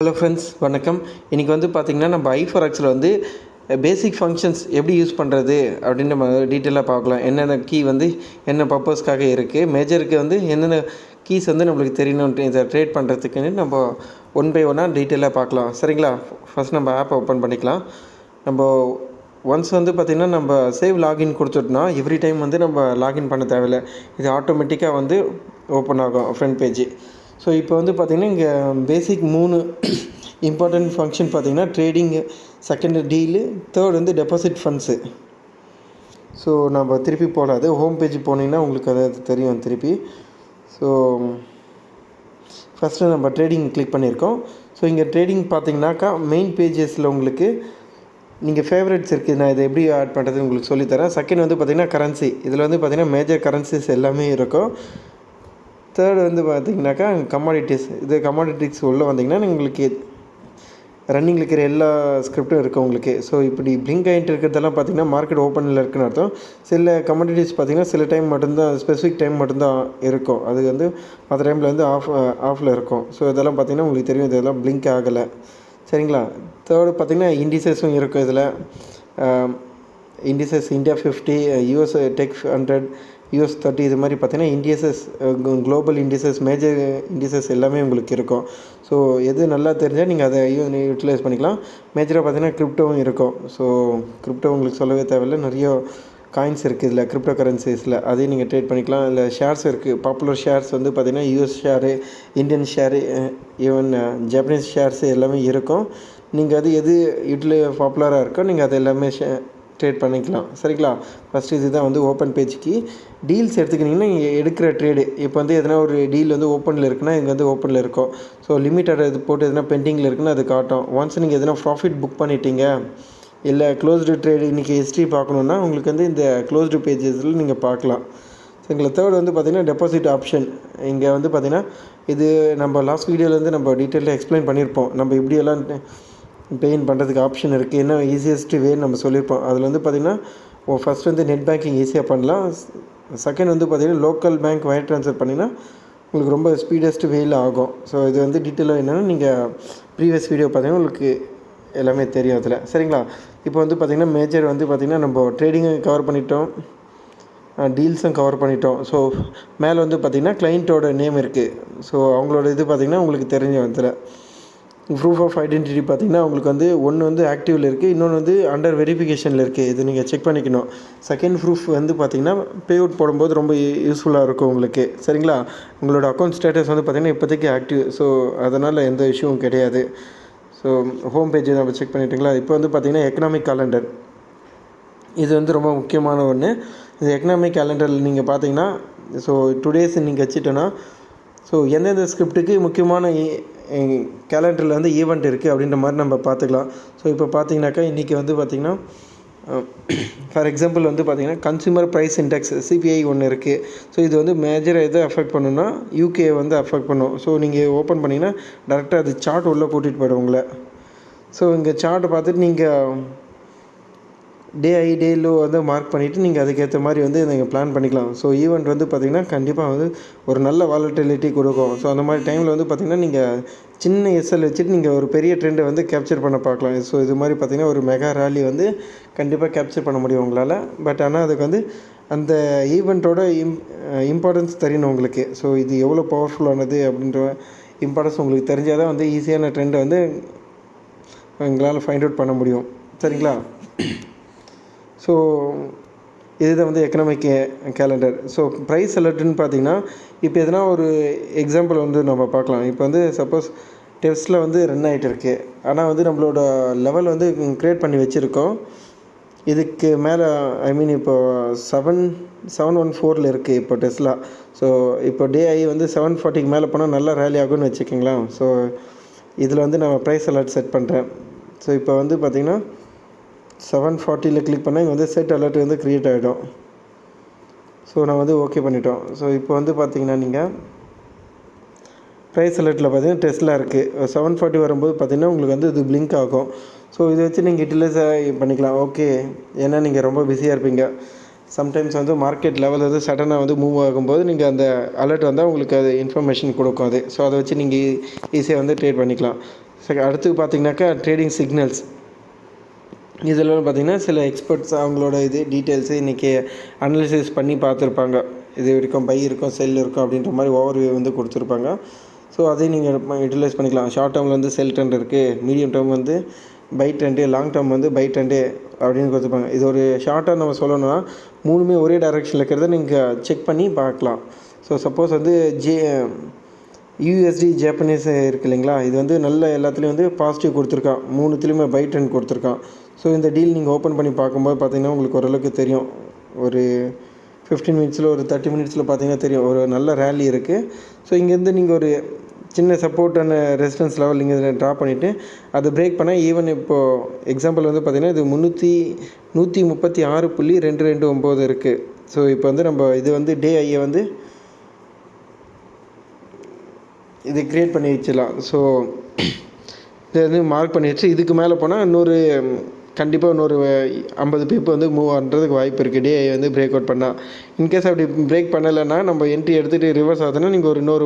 Hello friends, வணக்கம். இன்றைக்கி வந்து பார்த்திங்கன்னா நம்ம iforex வந்து பேசிக் ஃபங்க்ஷன்ஸ் எப்படி யூஸ் பண்ணுறது அப்படின்னு நம்ம டீட்டெயிலாக பார்க்கலாம். என்னென்ன கீ வந்து என்ன பர்பஸ்க்காக இருக்குது, மேஜருக்கு வந்து என்னென்ன கீஸ் வந்து நம்மளுக்கு தெரியணுன்ட்டு இதை ட்ரேட் பண்ணுறதுக்குன்னு நம்ம ஒன் பை ஒன்னாக டீட்டெயிலாக பார்க்கலாம். சரிங்களா? ஃபஸ்ட் நம்ம ஆப்பை ஓப்பன் பண்ணிக்கலாம். நம்ம ஒன்ஸ் வந்து பார்த்திங்கன்னா நம்ம சேவ் லாகின் கொடுத்துட்டோம்னா எவ்ரி டைம் வந்து நம்ம லாகின் பண்ண தேவையில்லை. இது ஆட்டோமேட்டிக்காக வந்து ஓப்பன் ஆகும் ஃப்ரண்ட் பேஜ். ஸோ இப்போ வந்து பார்த்திங்கன்னா இங்கே பேசிக் 3 இம்பார்ட்டண்ட் ஃபங்க்ஷன் பார்த்திங்கன்னா ட்ரேடிங்கு, செகண்ட் டீலு, தேர்ட் வந்து டெபாசிட் ஃபண்ட்ஸு. ஸோ நம்ம திருப்பி போகலாம். அது ஹோம் பேஜ் போனீங்கன்னா உங்களுக்கு அது தெரியும் திருப்பி. ஸோ ஃபஸ்ட்டு நம்ம ட்ரேடிங் கிளிக் பண்ணியிருக்கோம். ஸோ இங்கே ட்ரேடிங் பார்த்திங்கனாக்கா மெயின் பேஜஸில் உங்களுக்கு நீங்கள் ஃபேவரட்ஸ் இருக்குது. நான் இதை எப்படி ஆட் பண்ணுறதுன்னு உங்களுக்கு சொல்லித்தரேன். செகண்ட் வந்து பார்த்திங்கன்னா கரன்சி. இதில் வந்து பார்த்திங்கன்னா மேஜர் கரன்சிஸ் எல்லாமே இருக்கும். தேர்டு வந்து பார்த்திங்கனாக்கா கமாடிட்டிஸ். இது கமாடிட்டிஸ் உள்ளே வந்திங்கன்னா உங்களுக்கு ரன்னிங்கில் இருக்கிற எல்லா ஸ்கிரிப்டும் இருக்குது உங்களுக்கு. ஸோ இப்படி பிளிங்க் ஆகிட்டு இருக்கிறதெல்லாம் பார்த்திங்கன்னா மார்க்கெட் ஓப்பனில் இருக்குன்னு அர்த்தம். சில கமாடிட்டிஸ் பார்த்திங்கன்னா சில டைம் மட்டும்தான், ஸ்பெசிஃபிக் டைம் மட்டும்தான் இருக்கும். அது வந்து மற்ற டைமில் வந்து ஆஃபில் இருக்கும். ஸோ இதெல்லாம் பார்த்திங்கன்னா உங்களுக்கு தெரியும், இதெல்லாம் பிளிங்க் ஆகலை. சரிங்களா? தேர்டு பார்த்திங்கன்னா இண்டிசஸும் இருக்கும். இதில் indices India 50, US tech 100, US 30, இது மாதிரி பார்த்திங்கன்னா indices, global indices, major indices எல்லாமே உங்களுக்கு இருக்கும். ஸோ எது நல்லா தெரிஞ்சால் நீங்கள் அதை யூட்டிலைஸ் பண்ணிக்கலாம். மேஜராக பார்த்திங்கன்னா கிரிப்டோவும் இருக்கும். ஸோ கிரிப்டோ உங்களுக்கு சொல்லவே தேவையில்லை, நிறைய காயின்ஸ் இருக்குது இதில் கிரிப்டோ கரன்சிஸில். அதையும் நீங்கள் ட்ரேட் பண்ணிக்கலாம். இல்லை ஷேர்ஸ் இருக்குது. பாப்புலர் ஷேர்ஸ் வந்து பார்த்திங்கன்னா US share, Indian share, even Japanese shares எல்லாமே இருக்கும். நீங்கள் அது எது பாப்புலராக இருக்கோ நீங்கள் அது எல்லாமே ட்ரேட் பண்ணிக்கலாம். சரிங்களா? ஃபஸ்ட்டு இதுதான் வந்து ஓப்பன் பேஜ்க்கு. டீல்ஸ் எடுத்துக்கிட்டிங்கன்னா நீங்கள் எடுக்கிற ட்ரேடு இப்போ வந்து எதனா ஒரு டீல் வந்து ஓப்பனில் இருக்குன்னா இங்கே வந்து ஓப்பனில் இருக்கும். ஸோ லிமிட்டட் இது போட்டு எதனா பெண்டிங்கில் இருக்குன்னா அது காட்டும். ஒன்ஸ் நீங்கள் எதனா ப்ராஃபிட் புக் பண்ணிட்டீங்க, இல்லை க்ளோஸ்டு ட்ரேடு இன்றைக்கி ஹிஸ்ட்ரி பார்க்கணுன்னா உங்களுக்கு வந்து இந்த க்ளோஸ்டு பேஜஸில் நீங்கள் பார்க்கலாம். சரிங்களா? தேர்ட் வந்து பார்த்திங்கன்னா டெபாசிட் ஆப்ஷன். இங்கே வந்து பார்த்திங்கன்னா இது நம்ம லாஸ்ட் வீடியோவில் நம்ம டீட்டெயிலாக எக்ஸ்பிளைன் பண்ணியிருப்போம். நம்ம இப்படியெல்லாம் பேயின் பண்ணுறதுக்கு ஆப்ஷன் இருக்குது, என்ன ஈஸியஸ்ட் வேன்னு நம்ம சொல்லியிருப்போம். அதில் வந்து பார்த்திங்கன்னா ஃபஸ்ட் வந்து நெட் பேங்கிங் ஈஸியாக பண்ணலாம். செகண்ட் வந்து பார்த்திங்கன்னா லோக்கல் பேங்க் வயர் ட்ரான்ஸ்ஃபர் பண்ணிங்கன்னா உங்களுக்கு ரொம்ப ஸ்பீடஸ்ட் வேயில் ஆகும். ஸோ இது வந்து டீட்டெயிலாக என்னென்னா நீங்கள் ப்ரீவியஸ் வீடியோ பார்த்திங்கன்னா உங்களுக்கு எல்லாமே தெரியும் அதில். சரிங்களா? இப்போ வந்து பார்த்திங்கன்னா மேஜர் வந்து பார்த்திங்கன்னா நம்ம ட்ரேடிங்கும் கவர் பண்ணிட்டோம், டீல்ஸும் கவர் பண்ணிட்டோம். ஸோ மேலே வந்து பார்த்திங்கன்னா கிளைண்ட்டோட நேம் இருக்குது. ஸோ அவங்களோட இது பார்த்திங்கன்னா உங்களுக்கு தெரிஞ்ச இதில் ப்ரூஃப் ஆஃப் ஐடென்டிட்டி பார்த்திங்கன்னா உங்களுக்கு வந்து ஒன்று வந்து ஆக்டிவில் இருக்குது, இன்னொன்று வந்து அண்டர் வெரிஃபிகேஷனில் இருக்குது. இது நீங்கள் செக் பண்ணிக்கணும். செகண்ட் ப்ரூஃப் வந்து பார்த்திங்கன்னா பே அவுட் போடும்போது ரொம்ப யூஸ்ஃபுல்லாக இருக்கும் உங்களுக்கு. சரிங்களா? உங்களோட அக்கௌண்ட் ஸ்டேட்டஸ் வந்து பார்த்திங்கன்னா இப்போதைக்கு ஆக்டிவ். ஸோ அதனால் எந்த இஷ்யூவும் கிடையாது. ஸோ ஹோம் பேஜ் நம்ம செக் பண்ணிட்டீங்களா? இப்போ வந்து பார்த்திங்கன்னா எக்கனாமிக் கேலண்டர், இது வந்து ரொம்ப முக்கியமான ஒன்று. இந்த எக்கனாமிக் கேலண்டரில் நீங்கள் பார்த்தீங்கன்னா ஸோ டுடேஸ் நீங்கள் வச்சுட்டோன்னா ஸோ எந்தெந்த ஸ்கிரிப்டுக்கு முக்கியமான கேலண்டரில் வந்து ஈவெண்ட் இருக்குது அப்படின்ற மாதிரி நம்ம பார்த்துக்கலாம். ஸோ இப்போ பார்த்தீங்கன்னாக்கா இன்றைக்கி வந்து பார்த்திங்கன்னா ஃபார் எக்ஸாம்பிள் வந்து பார்த்திங்கன்னா கன்சூமர் ப்ரைஸ் இண்டெக்ஸ் சிபிஐ ஒன்று இருக்குது. ஸோ இது வந்து மேஜராக எதை அஃபெக்ட் பண்ணுன்னா யூகே வந்து அஃபெக்ட் பண்ணும். ஸோ நீங்கள் ஓப்பன் பண்ணிங்கன்னா டேரெக்டாக அது சார்ட் உள்ளே கூட்டிகிட்டு போய்டும் உங்களை. ஸோ இங்கே சார்ட்டை பார்த்துட்டு நீங்கள் டே லோ வந்து மார்க் பண்ணிவிட்டு நீங்கள் அதுக்கேற்ற மாதிரி வந்து நீங்கள் பிளான் பண்ணிக்கலாம். ஸோ ஈவெண்ட் வந்து பார்த்திங்கன்னா கண்டிப்பாக வந்து ஒரு நல்ல வாலட்டிலிட்டி கொடுக்கும். ஸோ அந்த மாதிரி டைமில் வந்து பார்த்திங்கன்னா நீங்கள் சின்ன எஸ்எல் வச்சுட்டு நீங்கள் ஒரு பெரிய ட்ரெண்டை வந்து கேப்சர் பண்ண பார்க்கலாம். ஸோ இது மாதிரி பார்த்திங்கன்னா ஒரு மெகா ரேலி வந்து கண்டிப்பாக கேப்சர் பண்ண முடியும் உங்களால். பட் ஆனால் அதுக்கு வந்து அந்த ஈவெண்ட்டோட இம்பார்ட்டன்ஸ் தெரியணும் உங்களுக்கு. ஸோ இது எவ்வளோ பவர்ஃபுல்லானது அப்படின்ற இம்பார்ட்டன்ஸ் உங்களுக்கு தெரிஞ்சால் தான் வந்து ஈஸியான ட்ரெண்டை வந்து எங்களால் ஃபைண்ட் அவுட் பண்ண முடியும். சரிங்களா? ஸோ இதுதான் வந்து எக்கனாமிக் கேலண்டர். ஸோ ப்ரைஸ் அலர்ட்டுன்னு பார்த்திங்கன்னா இப்போ எதனா ஒரு எக்ஸாம்பிள் வந்து நம்ம பார்க்கலாம். இப்போ வந்து சப்போஸ் டெஸ்ட்டில் வந்து ரன் ஆகிட்டு இருக்குது, ஆனால் வந்து நம்மளோட லெவல் வந்து க்ரியேட் பண்ணி வச்சுருக்கோம். இதுக்கு மேலே இப்போ 714 இருக்குது இப்போ டெஸ்லா. ஸோ இப்போ DI வந்து 740க்கு மேலே போனால் நல்லா ரேலி ஆகும்னு வச்சுக்கிங்களேன். ஸோ இதில் வந்து நான் ப்ரைஸ் அலர்ட் செட் பண்ணுறேன். ஸோ இப்போ வந்து பார்த்திங்கன்னா 740 கிளிக் பண்ணால் இங்கே வந்து செட் அலர்ட் வந்து க்ரியேட் ஆகிடும். ஸோ நான் வந்து ஓகே பண்ணிட்டோம். ஸோ இப்போ வந்து பார்த்திங்கன்னா நீங்கள் ப்ரைஸ் அலர்ட்டில் பார்த்திங்கன்னா டெஸ்ட்டில் இருக்குது. 740 வரும்போது பார்த்திங்கன்னா உங்களுக்கு வந்து இது பிளிங்க் ஆகும். ஸோ இதை வச்சு நீங்கள் யூட்டிலைஸ் பண்ணிக்கலாம். ஓகே, ஏன்னா நீங்கள் ரொம்ப பிஸியாக இருப்பீங்க. சம்டைம்ஸ் வந்து மார்க்கெட் லெவல் வந்து சடனாக வந்து மூவ் ஆகும்போது நீங்கள் அந்த அலர்ட் வந்தால் உங்களுக்கு அது இன்ஃபர்மேஷன் கொடுக்கும் அது. ஸோ அதை வச்சு நீங்கள் ஈஸியாக வந்து ட்ரேட் பண்ணிக்கலாம். அடுத்து பார்த்தீங்கன்னாக்கா ட்ரேடிங் சிக்னல்ஸ். இதில் பார்த்திங்கன்னா சில எக்ஸ்பர்ட்ஸ் அவங்களோட டீட்டெயில்ஸு இன்றைக்கி அனலிசிஸ் பண்ணி பார்த்துருப்பாங்க. இது இருக்கும், பை இருக்கும், செல் இருக்கும் அப்படின்ற மாதிரி ஓவர்வியூ வந்து கொடுத்துருப்பாங்க. ஸோ அதையும் நீங்கள் யூட்டிலைஸ் பண்ணிக்கலாம். ஷார்ட் டேர்மில் வந்து செல் ட்ரெண்ட் இருக்குது, மீடியம் டேர்ம் வந்து பை ட்ரெண்டு, லாங் டேர்ம் வந்து பை ட்ரெண்டு அப்படின்னு கொடுத்துருப்பாங்க. இது ஒரு ஷார்ட்டாக நம்ம சொல்லணும்னா 3மே ஒரே டைரெக்ஷனில் இருக்கிறத நீங்கள் செக் பண்ணி பார்க்கலாம். ஸோ சப்போஸ் வந்து யூஎஸ்டி ஜாப்பனீஸ் இருக்குது இல்லைங்களா, இது வந்து நல்ல எல்லாத்துலேயும் வந்து பாசிட்டிவ் கொடுத்துருக்கான், 3த்துலேயுமே பை ட்ரெண்ட் கொடுத்துருக்கான். ஸோ இந்த டீல் நீங்கள் ஓப்பன் பண்ணி பார்க்கும்போது பார்த்திங்கன்னா உங்களுக்கு ஓரளவுக்கு தெரியும். ஒரு 15 மினிட்ஸில் ஒரு 30 மினிட்ஸில் பார்த்திங்கன்னா தெரியும் ஒரு நல்ல ரேலி இருக்குது. ஸோ இங்கேருந்து நீங்கள் ஒரு சின்ன சப்போர்ட் அண்ட் ரெசிஸ்டன்ஸ் லெவல் நீங்கள் இதில் ட்ரா பண்ணிவிட்டு அதை பிரேக் பண்ணால் ஈவன் இப்போது எக்ஸாம்பிள் வந்து பார்த்திங்கன்னா இது 136.229 இருக்குது. ஸோ இப்போ வந்து நம்ம இது வந்து டே ஐயை வந்து இது க்ரியேட் பண்ணி வச்சிடலாம். ஸோ இதை வந்து மார்க் பண்ணி வச்சு இதுக்கு மேலே போனால் கண்டிப்பாக இன்னொரு 50 பிப் வந்து மூவ் ஆகிறதுக்கு வாய்ப்பு இருக்குது. டே வந்து பிரேக் அவுட் பண்ணால். இன்கேஸ் அப்படி பிரேக் பண்ணலைன்னா நம்ம என்ட்ரி எடுத்துகிட்டு ரிவர்ஸ் ஆகுதுன்னா நீங்கள் ஒரு இன்னொரு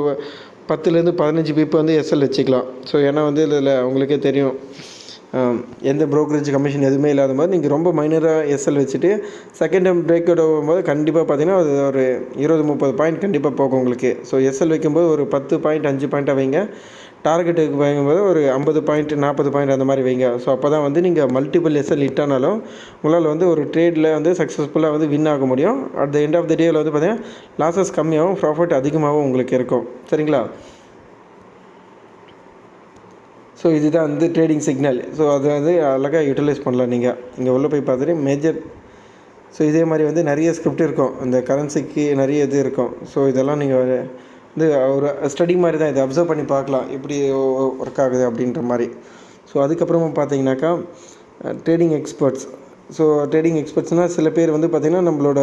10லேருந்து 15 பிப் வந்து எஸ்எல் வச்சுக்கலாம். ஸோ ஏன்னா வந்து இதில் உங்களுக்கே தெரியும் எந்த ப்ரோக்கரேஜ் கமிஷன் எதுவுமே இல்லாத மாதிரி நீங்கள் ரொம்ப மைனராக எஸ்எல் வச்சுட்டு செகண்ட் டைம் பிரேக் அவுட் ஆகும்போது கண்டிப்பாக பார்த்தீங்கன்னா அது ஒரு 20-30 பாயிண்ட் கண்டிப்பாக போகும் உங்களுக்கு. ஸோ எஸ்எல் வைக்கும்போது ஒரு 10 பாயிண்ட் 5 பாயிண்ட்டாக வைங்க. டார்கெட்டுக்கு வைக்கும்போது ஒரு 50 பாயிண்ட் 40 பாயிண்ட் அந்த மாதிரி வைங்க. ஸோ அப்போ தான் வந்து நீங்கள் மல்டிபிள் எஸ்எல் ஹிட் ஆனாலும் உங்களால் வந்து ஒரு ட்ரேடில் வந்து சக்ஸஸ்ஃபுல்லாக வந்து வின் ஆக முடியும். At the end of the டேவில் வந்து பார்த்தீங்கன்னா லாஸஸ் கம்மியாகவும் ப்ராஃபிட் அதிகமாகவும் உங்களுக்கு இருக்கும். சரிங்களா? ஸோ இதுதான் வந்து ட்ரேடிங் சிக்னல். ஸோ அதை வந்து அழகாக யூட்டிலைஸ் பண்ணலாம். நீங்கள் இங்கே உள்ளே போய் பார்த்துட்டு மேஜர் ஸோ இதே மாதிரி வந்து நிறைய ஸ்கிரிப்ட் இருக்கும், இந்த கரன்சிக்கு நிறைய இது இருக்கும். ஸோ இதெல்லாம் நீங்கள் வந்து ஒரு ஸ்டடி மாதிரி தான், இதை அப்சர்வ் பண்ணி பார்க்கலாம் எப்படி ஒர்க் ஆகுது அப்படின்ற மாதிரி. ஸோ அதுக்கப்புறமா பார்த்தீங்கன்னாக்கா ட்ரேடிங் எக்ஸ்பர்ட்ஸ். ஸோ ட்ரேடிங் எக்ஸ்பர்ட்ஸ்னால் சில பேர் வந்து பார்த்திங்கன்னா நம்மளோட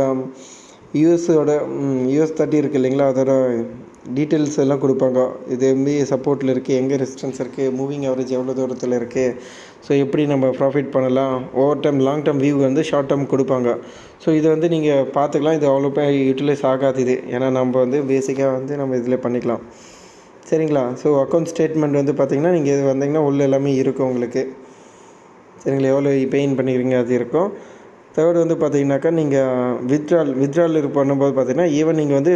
யூஎஸ் 30 இருக்குது இல்லைங்களா, அதோட டீட்டெயில்ஸ் எல்லாம் கொடுப்பாங்க. இது எப்படி சப்போர்ட்டில் இருக்குது, எங்கே ரெசிஸ்டன்ஸ் இருக்குது, மூவிங் ஆவரேஜ் எவ்வளோ தூரத்தில் இருக்குது, ஸோ எப்படி நம்ம ப்ராஃபிட் பண்ணலாம், over time long term view வந்து ஷார்ட் டேர்ம் கொடுப்பாங்க. ஸோ இதை வந்து நீங்கள் பார்த்துக்கலாம். இது அவ்வளோ போய் யூட்டிலைஸ் ஆகாது இது, ஏன்னா நம்ம வந்து பேசிக்காக வந்து நம்ம இதில் பண்ணிக்கலாம். சரிங்களா? ஸோ அக்கௌண்ட் ஸ்டேட்மெண்ட் வந்து பார்த்திங்கன்னா நீங்கள் இது வந்தீங்கன்னா உள்ள எல்லாமே இருக்கும் உங்களுக்கு. சரிங்களா? எவ்வளோ பெயின் பண்ணிக்கிறீங்க அது இருக்கும். தேர்டு வந்து பார்த்திங்கனாக்கா நீங்கள் வித்ட்ரால் பண்ணும்போது பார்த்திங்கன்னா ஈவன் நீங்கள் வந்து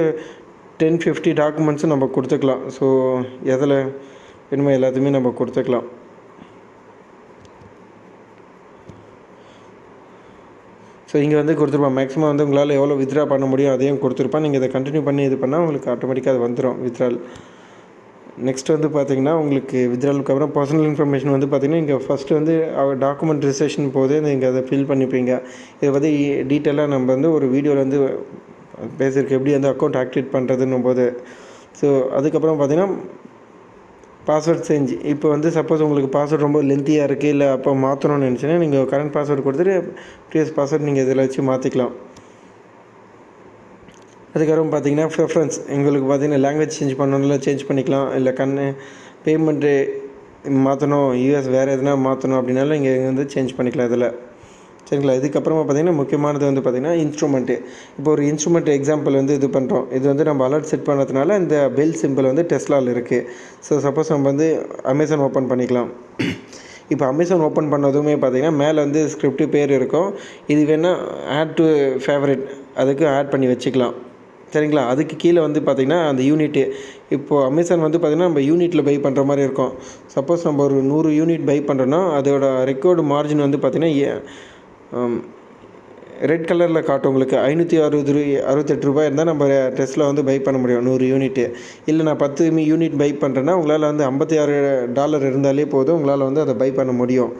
10-50 டாக்குமெண்ட்ஸும் நம்ம கொடுத்துக்கலாம். ஸோ எதில் வேணுமோ எல்லாத்தையுமே நம்ம கொடுத்துக்கலாம். ஸோ இங்கே வந்து கொடுத்துருப்பான் மேக்ஸிமம் வந்து உங்களால் எவ்வளோ வித்ட்ரா பண்ண முடியும் அதையும் கொடுத்துருப்பான். நீங்கள் இதை கண்டினியூ பண்ணி இது பண்ணால் உங்களுக்கு ஆட்டோமேட்டிக்காக அது வந்துடும் வித்ட்ரால். நெக்ஸ்ட் வந்து பார்த்திங்கன்னா உங்களுக்கு வித்ட்ராலுக்கு அப்புறம் பர்சனல் இன்ஃபர்மேஷன் வந்து பார்த்திங்கன்னா இங்கே ஃபஸ்ட்டு வந்து டாக்குமெண்ட் ரிஜிஸ்ட்ரேஷன் போதே நீங்கள் அதை ஃபில் பண்ணிப்பீங்க. இதை பற்றி டீட்டெயிலாக நம்ம வந்து ஒரு வீடியோவில் வந்து பேசியிருக்கு எப்படி வந்து அக்கௌண்ட் ஆக்டிவேட் பண்ணுறதுன்னும் போது. ஸோ அதுக்கப்புறம் பார்த்திங்கன்னா பாஸ்வேர்ட் சேஞ்ச். இப்போ வந்து சப்போஸ் உங்களுக்கு பாஸ்வேர்ட் ரொம்ப லென்த்தியாக இருக்குது, இல்லை அப்போ மாற்றணும்னு நினச்சிங்கன்னா நீங்கள் கரண்ட் பாஸ்வேர்டு கொடுத்துட்டு ப்ரீவியஸ் பாஸ்வேர்ட் நீங்கள் இதில் வச்சு மாற்றிக்கலாம். அதுக்கப்புறம் பார்த்திங்கன்னா ப்ரிஃபரன்ஸ், எங்களுக்கு பார்த்திங்கன்னா லாங்குவேஜ் சேஞ்ச் பண்ணணும்ல சேஞ்ச் பண்ணிக்கலாம், இல்லை பேமெண்ட்டு மாற்றணும், யூஎஸ் வேறு எதுனா மாற்றணும் அப்படின்னாலும் இங்கே வந்து சேஞ்ச் பண்ணிக்கலாம் இதில். சரிங்களா? இதுக்கப்புறமா பார்த்திங்கன்னா முக்கியமானது வந்து பார்த்திங்கன்னா இன்ஸ்ட்ருமெண்ட்டு. இப்போ ஒரு இன்ஸ்ட்ருமெண்ட் எக்ஸாம்பிள் வந்து இது பண்ணுறோம். இது வந்து நம்ம அலர்ட் செட் பண்ணுறதுனால இந்த பெல் சிம்பிள் வந்து டெஸ்லாவில் இருக்குது. ஸோ சப்போஸ் நம்ம வந்து அமேசான் ஓப்பன் பண்ணிக்கலாம். இப்போ அமேசான் ஓப்பன் பண்ணதுமே பார்த்திங்கன்னா மேலே வந்து ஸ்கிரிப்ட் பேர் இருக்கும். இது வேணால் ஆட் டு ஃபேவரட் அதுக்கு ஆட் பண்ணி வச்சுக்கலாம். சரிங்களா? அதுக்கு கீழே வந்து பார்த்திங்கன்னா அந்த யூனிட்டு, இப்போது அமேசான் வந்து பார்த்திங்கன்னா நம்ம யூனிட்டில் பை பண்ணுற மாதிரி இருக்கும். சப்போஸ் நம்ம ஒரு 100 யூனிட் பை பண்ணுறோன்னா அதோட ரெக்கார்டு மார்ஜின் வந்து பார்த்திங்கன்னா ரெட் கலரில் காட்டும் உங்களுக்கு. 568 ரூபாய் இருந்தால் நம்ம டெஸ்ட்டில் வந்து பை பண்ண முடியும் 100 யூனிட்டு. இல்லை நான் 10 யூனிட் பை பண்ணுறேன்னா உங்களால் வந்து $56 இருந்தாலே போதும், உங்களால் வந்து அதை பை பண்ண முடியும்.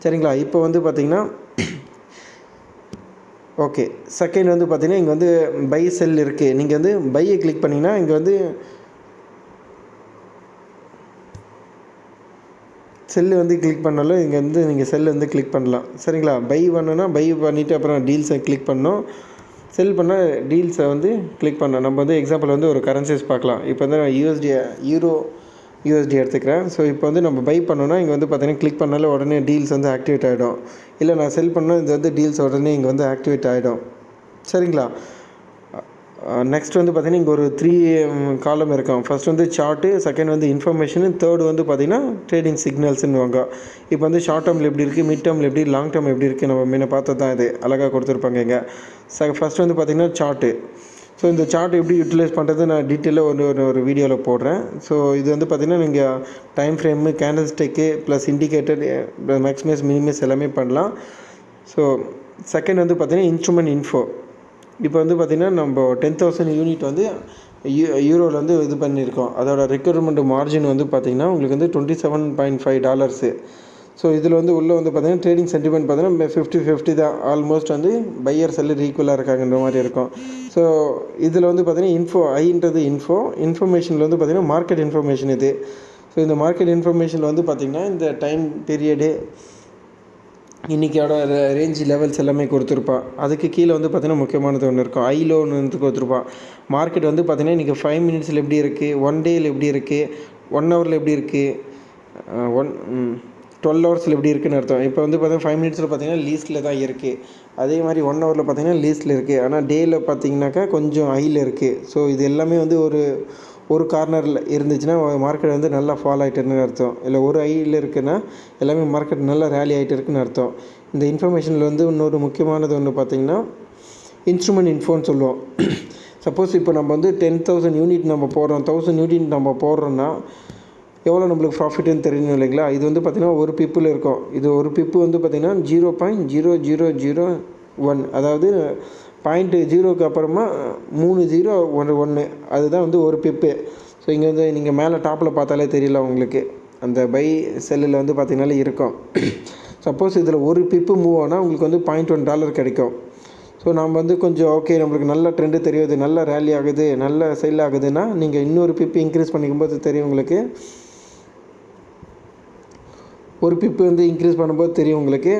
சரிங்களா? இப்போ வந்து பார்த்திங்கன்னா ஓகே, செகண்ட் வந்து பார்த்திங்கன்னா இங்கே வந்து பை செல் இருக்குது. நீங்கள் வந்து பையை கிளிக் பண்ணிங்கன்னா இங்கே வந்து செல்லு வந்து கிளிக் பண்ணாலும் இங்கே வந்து நீங்கள் செல்லு வந்து கிளிக் பண்ணலாம். சரிங்களா? பை பண்ணணுன்னா பை பண்ணிவிட்டு அப்புறம் டீல்ஸை கிளிக் பண்ணணும். செல் பண்ணால் டீல்ஸை வந்து கிளிக் பண்ணணும். நம்ம வந்து எக்ஸாம்பிள் வந்து ஒரு கரன்சிஸ் பார்க்கலாம். இப்போ வந்து நான் யூஎஸ்டி எடுத்துக்கிறேன். ஸோ இப்போ வந்து நம்ம பை பண்ணோன்னா இங்கே வந்து பார்த்திங்கன்னா கிளிக் பண்ணாலும் உடனே டீல்ஸ் வந்து ஆக்டிவேட் ஆகிடும். இல்லை நான் செல் பண்ணால் இது வந்து டீல்ஸ் உடனே இங்கே வந்து ஆக்டிவேட் ஆகிடும். சரிங்களா? நெக்ஸ்ட் வந்து பார்த்திங்கன்னா இங்கே ஒரு 3 காலம் இருக்கும். ஃபர்ஸ்ட் வந்து சார்ட்டு, செகண்ட் வந்து இன்ஃபர்மேஷனு, தேர்டு வந்து பார்த்திங்கன்னா ட்ரேடிங் சிக்னல்ஸ்னுவாங்க. இப்போ வந்து ஷார்ட் டேர்மில் எப்படி இருக்குது, மிட் டேர்மில் எப்படி, லாங் டேர்ம் எப்படி இருக்குது, நம்ம முன்ன பார்த்தது தான் இது அழகாக கொடுத்துருப்பாங்க இங்கே. ஃபர்ஸ்ட் வந்து பார்த்திங்கன்னா சார்ட்டு. ஸோ இந்த சார்ட் எப்படி யூட்டிலைஸ் பண்ணுறது நான் டீட்டெயிலாக ஒரு வீடியோவில் போடுறேன். ஸோ இது வந்து பார்த்திங்கன்னா நீங்கள் time frame, candlestick plus indicator, maximize minimize எல்லாமே பண்ணலாம். ஸோ செகண்ட் வந்து பார்த்திங்கன்னா இன்ஸ்ட்ருமெண்ட் இன்ஃபோ. இப்போ வந்து பார்த்திங்கன்னா நம்ம 10,000 யூனிட் வந்து யூரோவில் வந்து இது பண்ணியிருக்கோம். அதோட ரெக்யர்மெண்ட் மார்ஜின் வந்து பார்த்திங்கன்னா உங்களுக்கு வந்து $27.5. ஸோ இதில் வந்து உள்ளே வந்து பார்த்திங்கன்னா ட்ரேடிங் சென்டிமெண்ட் பார்த்திங்கன்னா 50-50 தான். ஆல்மோஸ்ட் வந்து பையர் செல்லர் ஈக்குவலாக இருக்காங்கன்ற மாதிரி இருக்கும். ஸோ இதில் வந்து பார்த்திங்கன்னா ஐன்றது இன்ஃபர்மேஷனில் வந்து பார்த்திங்கன்னா மார்க்கெட் இன்ஃபர்மேஷன் இது. ஸோ இந்த மார்க்கெட் இன்ஃபர்மேஷனில் வந்து பார்த்திங்கன்னா இந்த டைம் பீரியடு, இன்றைக்கியோட ரேஞ்ச் லெவல்ஸ் எல்லாமே கொடுத்துருப்பான். அதுக்கு கீழே வந்து பார்த்திங்கன்னா முக்கியமானது ஒன்று இருக்கும், ஐலோன்னு வந்து கொடுத்துருப்பான். மார்க்கெட் வந்து பார்த்திங்கன்னா இன்றைக்கி 5 மினிட்ஸில் எப்படி இருக்குது, 1 டேயில் எப்படி இருக்குது, 1 ஹவரில் எப்படி இருக்குது, 12 ஹவர்ஸில் எப்படி இருக்குதுன்னு அர்த்தம். இப்போ வந்து பார்த்திங்கன்னா 5 மினிட்ஸில் பார்த்திங்கன்னா லீஸ்ட்டில் தான் இருக்குது. அதே மாதிரி 1 ஹவரில் பார்த்திங்கன்னா லீஸ்ட்டில் இருக்குது. ஆனால் டேயில் பார்த்திங்கனாக்கா கொஞ்சம் ஹையில் இருக்குது. ஸோ இது எல்லாமே வந்து ஒரு கார்னரில் இருந்துச்சுன்னா மார்க்கெட் வந்து நல்லா ஃபால் ஆகிட்டுருக்குன்னு அர்த்தம். இல்லை ஒரு ஹையில் இருக்குன்னா எல்லாமே மார்க்கெட் நல்லா ரேலி ஆகிட்டு இருக்குன்னு அர்த்தம். இந்த இன்ஃபர்மேஷனில் வந்து இன்னொரு முக்கியமானது ஒன்று பார்த்திங்கன்னா இன்ஸ்ட்ருமெண்ட் இன்ஃபோன்னு சொல்லுவோம். சப்போஸ் இப்போ நம்ம வந்து 10,000 யூனிட் நம்ம போடுறோம், 1000 யூனிட் நம்ம போடுறோன்னா எவ்வளோ நம்மளுக்கு ப்ராஃபிட்டுன்னு தெரியணும் இல்லைங்களா. இது வந்து பார்த்திங்கன்னா ஒரு பிப்பில் இருக்கும். இது ஒரு பிப்பு வந்து பார்த்திங்கன்னா 0.0001, அதாவது 0.0க்கு அப்புறமா 3011, அதுதான் வந்து ஒரு பிப்பு. ஸோ இங்கே வந்து நீங்கள் மேலே டாப்பில் பார்த்தாலே தெரியல உங்களுக்கு, அந்த பை செல்லில் வந்து பார்த்திங்கனாலே இருக்கும். சப்போஸ் இதில் ஒரு பிப்பு மூவ் ஆனால் உங்களுக்கு வந்து $0.1 கிடைக்கும். ஸோ நம்ம வந்து கொஞ்சம் ஓகே நம்மளுக்கு நல்ல ட்ரெண்டு தெரியுது, நல்ல ரேலி ஆகுது, நல்ல செல் ஆகுதுன்னா நீங்கள் இன்னொரு பிப்பு இன்க்ரீஸ் பண்ணிக்கும்போது தெரியும் உங்களுக்கு. ஒரு பிப்பு வந்து இன்க்ரீஸ் பண்ணும்போது தெரியும் உங்களுக்கு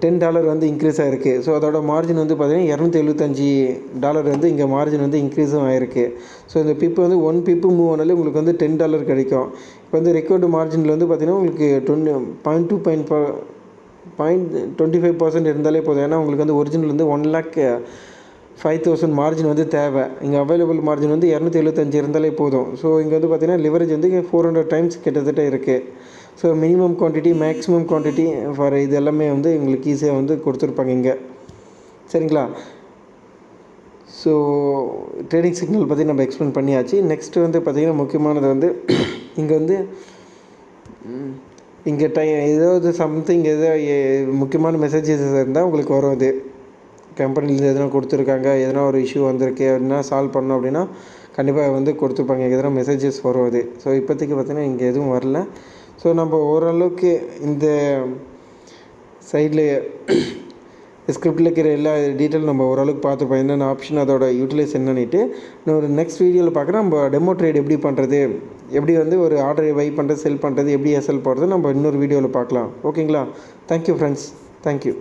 $10 வந்து இன்க்ரீஸ் ஆகிருக்கு. ஸோ அதோட மார்ஜின் வந்து பார்த்திங்கன்னா $275 வந்து இங்கே மார்ஜின் வந்து இன்க்ரீஸும் ஆகிருக்கு. ஸோ இந்த பிப்பு வந்து 1 பிப்பு மூவ் ஆனாலே உங்களுக்கு வந்து $10 கிடைக்கும். இப்போ வந்து ரெக்கார்டு மார்ஜினில் வந்து பார்த்திங்கன்னா உங்களுக்கு 0.25% இருந்தாலே போதும். ஏன்னா உங்களுக்கு வந்து ஒரிஜினல் வந்து 1,05,000 மார்ஜின் வந்து தேவை. இங்கே அவைலபிள் மார்ஜின் வந்து 275 இருந்தாலே போதும். ஸோ இங்கே வந்து பார்த்திங்கன்னா லிவரேஜ் வந்து 400 டைம்ஸ் கிட்டத்தட்ட இருக்குது. So minimum quantity, maximum quantity for இது எல்லாமே வந்து எங்களுக்கு ஈஸியாக வந்து கொடுத்துருப்பாங்க இங்கே. சரிங்களா. ஸோ ட்ரேடிங் சிக்னல் பற்றி நம்ம எக்ஸ்பிளைன் பண்ணியாச்சு. நெக்ஸ்ட்டு வந்து பார்த்திங்கன்னா முக்கியமானது வந்து இங்கே வந்து இங்கே ஏதாவது சம்திங் முக்கியமான மெசேஜஸ் இருந்தால் உங்களுக்கு வரும். இது கம்பெனிலேருந்து எதனா கொடுத்துருக்காங்க, எதனா ஒரு இஷ்யூ வந்திருக்கு அப்படின்னா சால்வ் பண்ணோம் அப்படின்னா கண்டிப்பாக வந்து கொடுத்துருப்பாங்க, எதனா மெசேஜஸ் வரும் அது. ஸோ இப்போதைக்கு பார்த்திங்கன்னா இங்கே எதுவும் வரல. ஸோ நம்ம ஓரளவுக்கு இந்த சைடில் ஸ்கிரிப்டில் இருக்கிற எல்லா டீட்டெயிலும் நம்ம ஓரளவுக்கு பார்த்துப்போம், என்னென்ன ஆப்ஷன், அதோட யூட்டிலைஸ் என்னன்னுட்டு. இன்னொரு நெக்ஸ்ட் வீடியோவில் பார்க்குறேன் நம்ம டெமோ ட்ரேட் எப்படி பண்ணுறது, எப்படி வந்து ஒரு ஆர்டரை பை பண்ணுறது, செல் பண்ணுறது, எப்படி எஸ்எல் போடுறது நம்ம இன்னொரு வீடியோவில் பார்க்கலாம். ஓகேங்களா. Thank you friends, thank you.